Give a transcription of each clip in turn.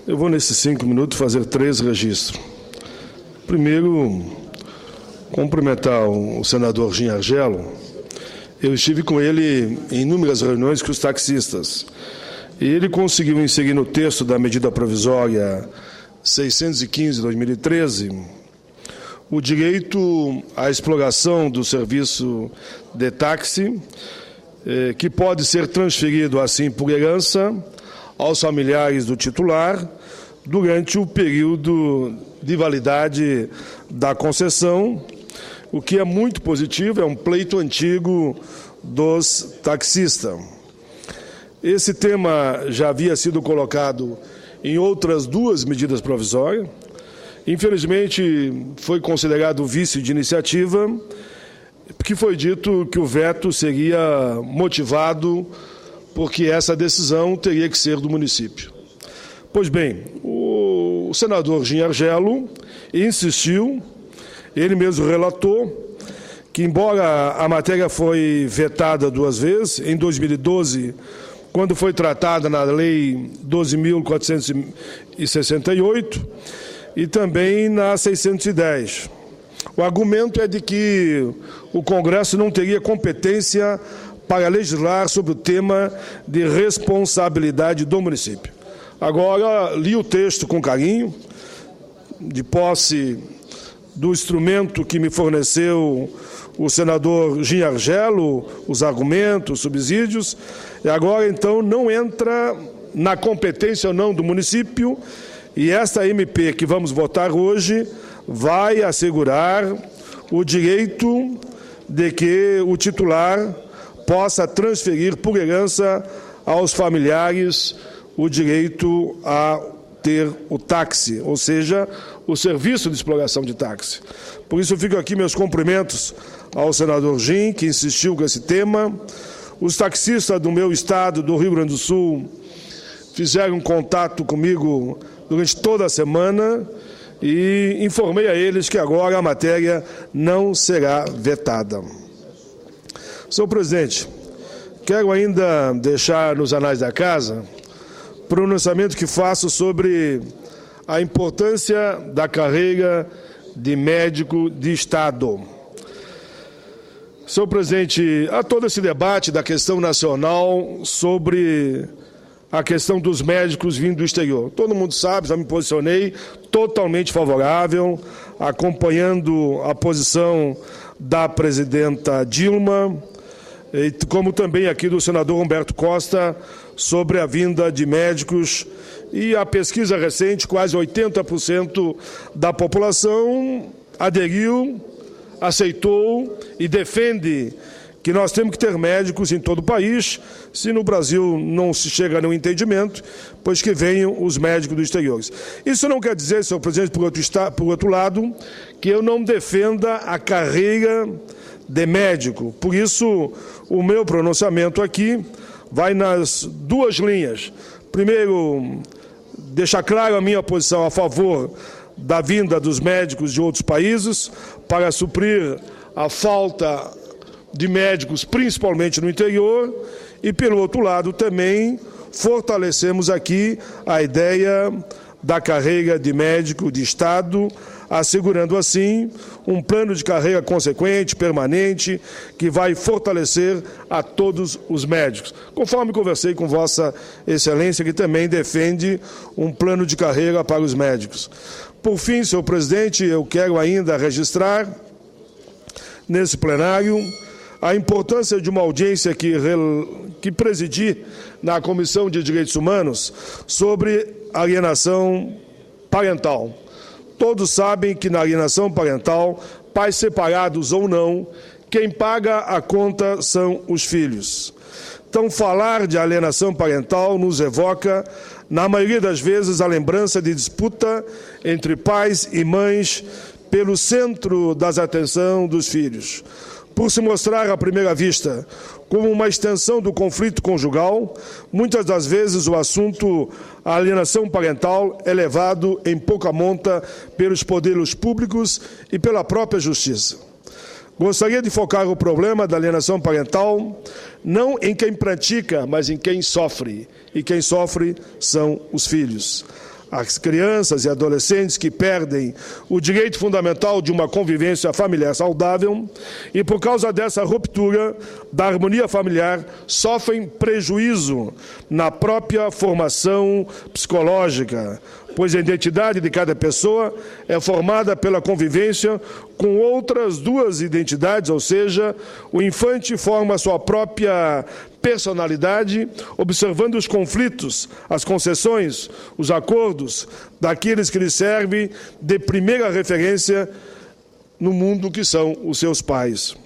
Eu vou, nesses 5 minutos, fazer 3 registros. Primeiro, cumprimentar o senador Gin Argelo. Eu estive com ele em inúmeras reuniões com os taxistas. E ele conseguiu inserir no texto da medida provisória 615 de 2013 o direito à exploração do serviço de táxi, que pode ser transferido, assim, por herança aos familiares do titular durante o período de validade da concessão, o que é muito positivo, é um pleito antigo dos taxistas. Esse tema já havia sido colocado em outras 2 medidas provisórias. Infelizmente, foi considerado vício de iniciativa, porque foi dito que o veto seria motivado porque essa decisão teria que ser do município. Pois bem, o senador Gin Argelo insistiu, ele mesmo relatou, que embora a matéria foi vetada 2 vezes, em 2012, quando foi tratada na Lei 12.468 e também na 610. O argumento é de que o Congresso não teria competência para legislar sobre o tema de responsabilidade do município. Agora, li o texto com carinho, de posse do instrumento que me forneceu o senador Gin Argelo, os argumentos, os subsídios, e agora, então, não entra na competência ou não do município, e esta MP que vamos votar hoje vai assegurar o direito de que o titular possa transferir por herança aos familiares o direito a ter o táxi, ou seja, o serviço de exploração de táxi. Por isso, fico aqui meus cumprimentos ao senador Gin, que insistiu com esse tema. Os taxistas do meu estado, do Rio Grande do Sul, fizeram contato comigo durante toda a semana e informei a eles que agora a matéria não será vetada. Senhor presidente, quero ainda deixar nos anais da casa o pronunciamento que faço sobre a importância da carreira de médico de Estado. Senhor presidente, há todo esse debate da questão nacional sobre a questão dos médicos vindo do exterior. Todo mundo sabe, já me posicionei totalmente favorável, acompanhando a posição da presidenta Dilma, como também aqui do senador Humberto Costa, sobre a vinda de médicos. E a pesquisa recente, quase 80% da população aderiu, aceitou e defende que nós temos que ter médicos em todo o país. Se no Brasil não se chega a nenhum entendimento, pois que venham os médicos do exterior. Isso não quer dizer, senhor presidente, por outro lado, que eu não defenda a carreira de médico. Por isso, o meu pronunciamento aqui vai nas 2 linhas. Primeiro, deixar claro a minha posição a favor da vinda dos médicos de outros países para suprir a falta de médicos, principalmente no interior, e, pelo outro lado, também fortalecemos aqui a ideia da carreira de médico de Estado, assegurando, assim, um plano de carreira consequente, permanente, que vai fortalecer a todos os médicos. Conforme conversei com Vossa Excelência, que também defende um plano de carreira para os médicos. Por fim, senhor presidente, eu quero ainda registrar, nesse plenário, a importância de uma audiência que presidi na Comissão de Direitos Humanos sobre alienação parental. Todos sabem que na alienação parental, pais separados ou não, quem paga a conta são os filhos. Então, falar de alienação parental nos evoca, na maioria das vezes, a lembrança de disputa entre pais e mães pelo centro das atenções dos filhos. Por se mostrar à primeira vista como uma extensão do conflito conjugal, muitas das vezes o assunto a alienação parental é levado em pouca monta pelos poderes públicos e pela própria justiça. Gostaria de focar o problema da alienação parental não em quem pratica, mas em quem sofre. E quem sofre são os filhos. As crianças e adolescentes que perdem o direito fundamental de uma convivência familiar saudável e, por causa dessa ruptura da harmonia familiar, sofrem prejuízo na própria formação psicológica, pois a identidade de cada pessoa é formada pela convivência com outras duas identidades, ou seja, o infante forma sua própria personalidade, observando os conflitos, as concessões, os acordos daqueles que lhe servem de primeira referência no mundo, que são os seus pais.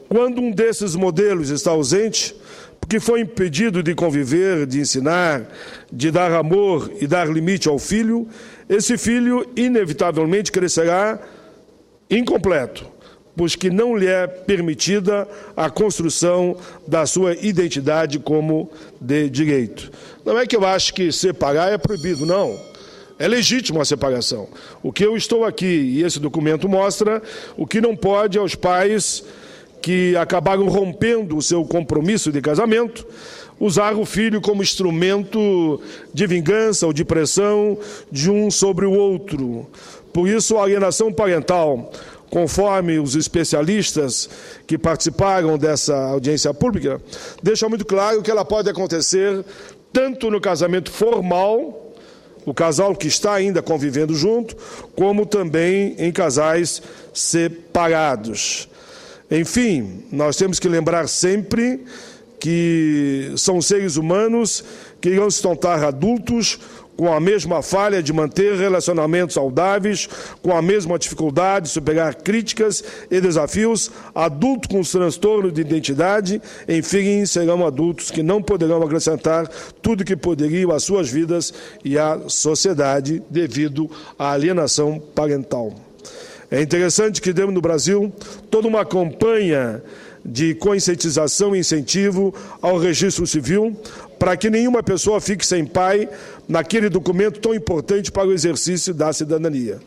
Quando um desses modelos está ausente, porque foi impedido de conviver, de ensinar, de dar amor e dar limite ao filho, esse filho inevitavelmente crescerá incompleto, pois que não lhe é permitida a construção da sua identidade como de direito. Não é que eu acho que separar é proibido, não. É legítima a separação. O que eu estou aqui, e esse documento mostra, o que não pode aos pais que acabaram rompendo o seu compromisso de casamento, usar o filho como instrumento de vingança ou de pressão de um sobre o outro. Por isso, a alienação parental, conforme os especialistas que participaram dessa audiência pública, deixa muito claro que ela pode acontecer tanto no casamento formal, o casal que está ainda convivendo junto, como também em casais separados. Enfim, nós temos que lembrar sempre que são seres humanos que irão se tornar adultos com a mesma falha de manter relacionamentos saudáveis, com a mesma dificuldade de superar críticas e desafios, adultos com transtorno de identidade, enfim, serão adultos que não poderão acrescentar tudo que poderiam às suas vidas e à sociedade devido à alienação parental. É interessante que temos no Brasil toda uma campanha de conscientização e incentivo ao registro civil para que nenhuma pessoa fique sem pai naquele documento tão importante para o exercício da cidadania.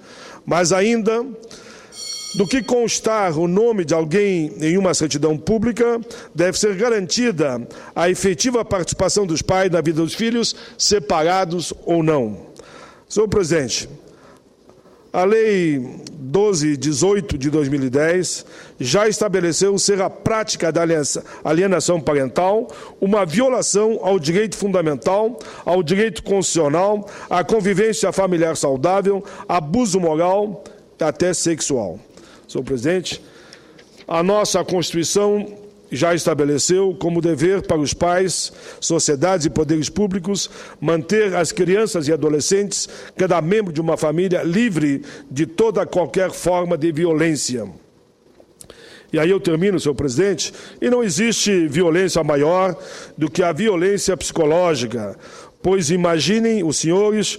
Mas ainda, do que constar o nome de alguém em uma certidão pública, deve ser garantida a efetiva participação dos pais na vida dos filhos, separados ou não. Senhor presidente, a Lei 1218 de 2010 já estabeleceu ser a prática da alienação parental uma violação ao direito fundamental, ao direito constitucional, à convivência familiar saudável, abuso moral e até sexual. Senhor presidente, a nossa Constituição já estabeleceu como dever para os pais, sociedades e poderes públicos manter as crianças e adolescentes, cada membro de uma família, livre de toda qualquer forma de violência. E aí eu termino, senhor presidente, e não existe violência maior do que a violência psicológica, pois imaginem os senhores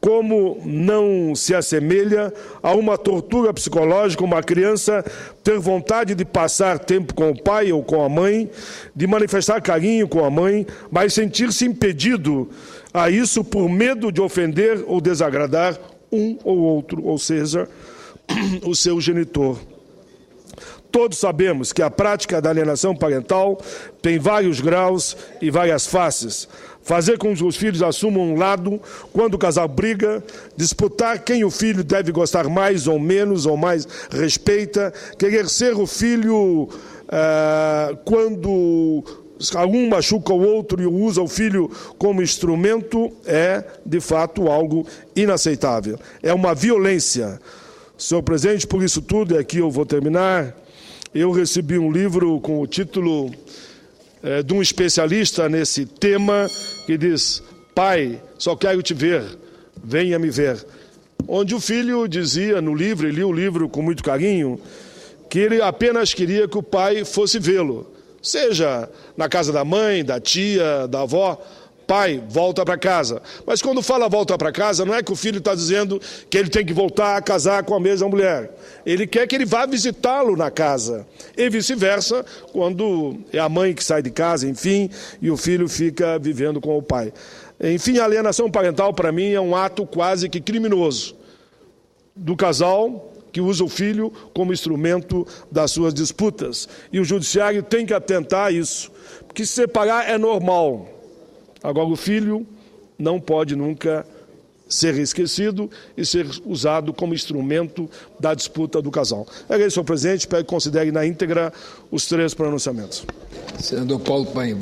como não se assemelha a uma tortura psicológica, uma criança ter vontade de passar tempo com o pai ou com a mãe, de manifestar carinho com a mãe, mas sentir-se impedido a isso por medo de ofender ou desagradar um ou outro, ou seja, o seu genitor. Todos sabemos que a prática da alienação parental tem vários graus e várias faces. Fazer com que os filhos assumam um lado quando o casal briga, disputar quem o filho deve gostar mais ou menos, ou mais respeita, querer ser o filho quando um machuca o outro e usa o filho como instrumento, é, de fato, algo inaceitável. É uma violência. Senhor presidente, por isso tudo, e aqui eu vou terminar, eu recebi um livro com o título de um especialista nesse tema, que diz: pai, só quero te ver, venha me ver. Onde o filho dizia no livro, ele lia o livro com muito carinho, que ele apenas queria que o pai fosse vê-lo, seja na casa da mãe, da tia, da avó. Pai, volta para casa. Mas quando fala volta para casa, não é que o filho está dizendo que ele tem que voltar a casar com a mesma mulher. Ele quer que ele vá visitá-lo na casa. E vice-versa, quando é a mãe que sai de casa, enfim, e o filho fica vivendo com o pai. Enfim, a alienação parental, para mim, é um ato quase que criminoso do casal que usa o filho como instrumento das suas disputas. E o judiciário tem que atentar a isso, porque se separar é normal. Agora, o filho não pode nunca ser esquecido e ser usado como instrumento da disputa do casal. Era isso, senhor presidente. Espero que considere na íntegra os 3 pronunciamentos. Senador Paulo Paim.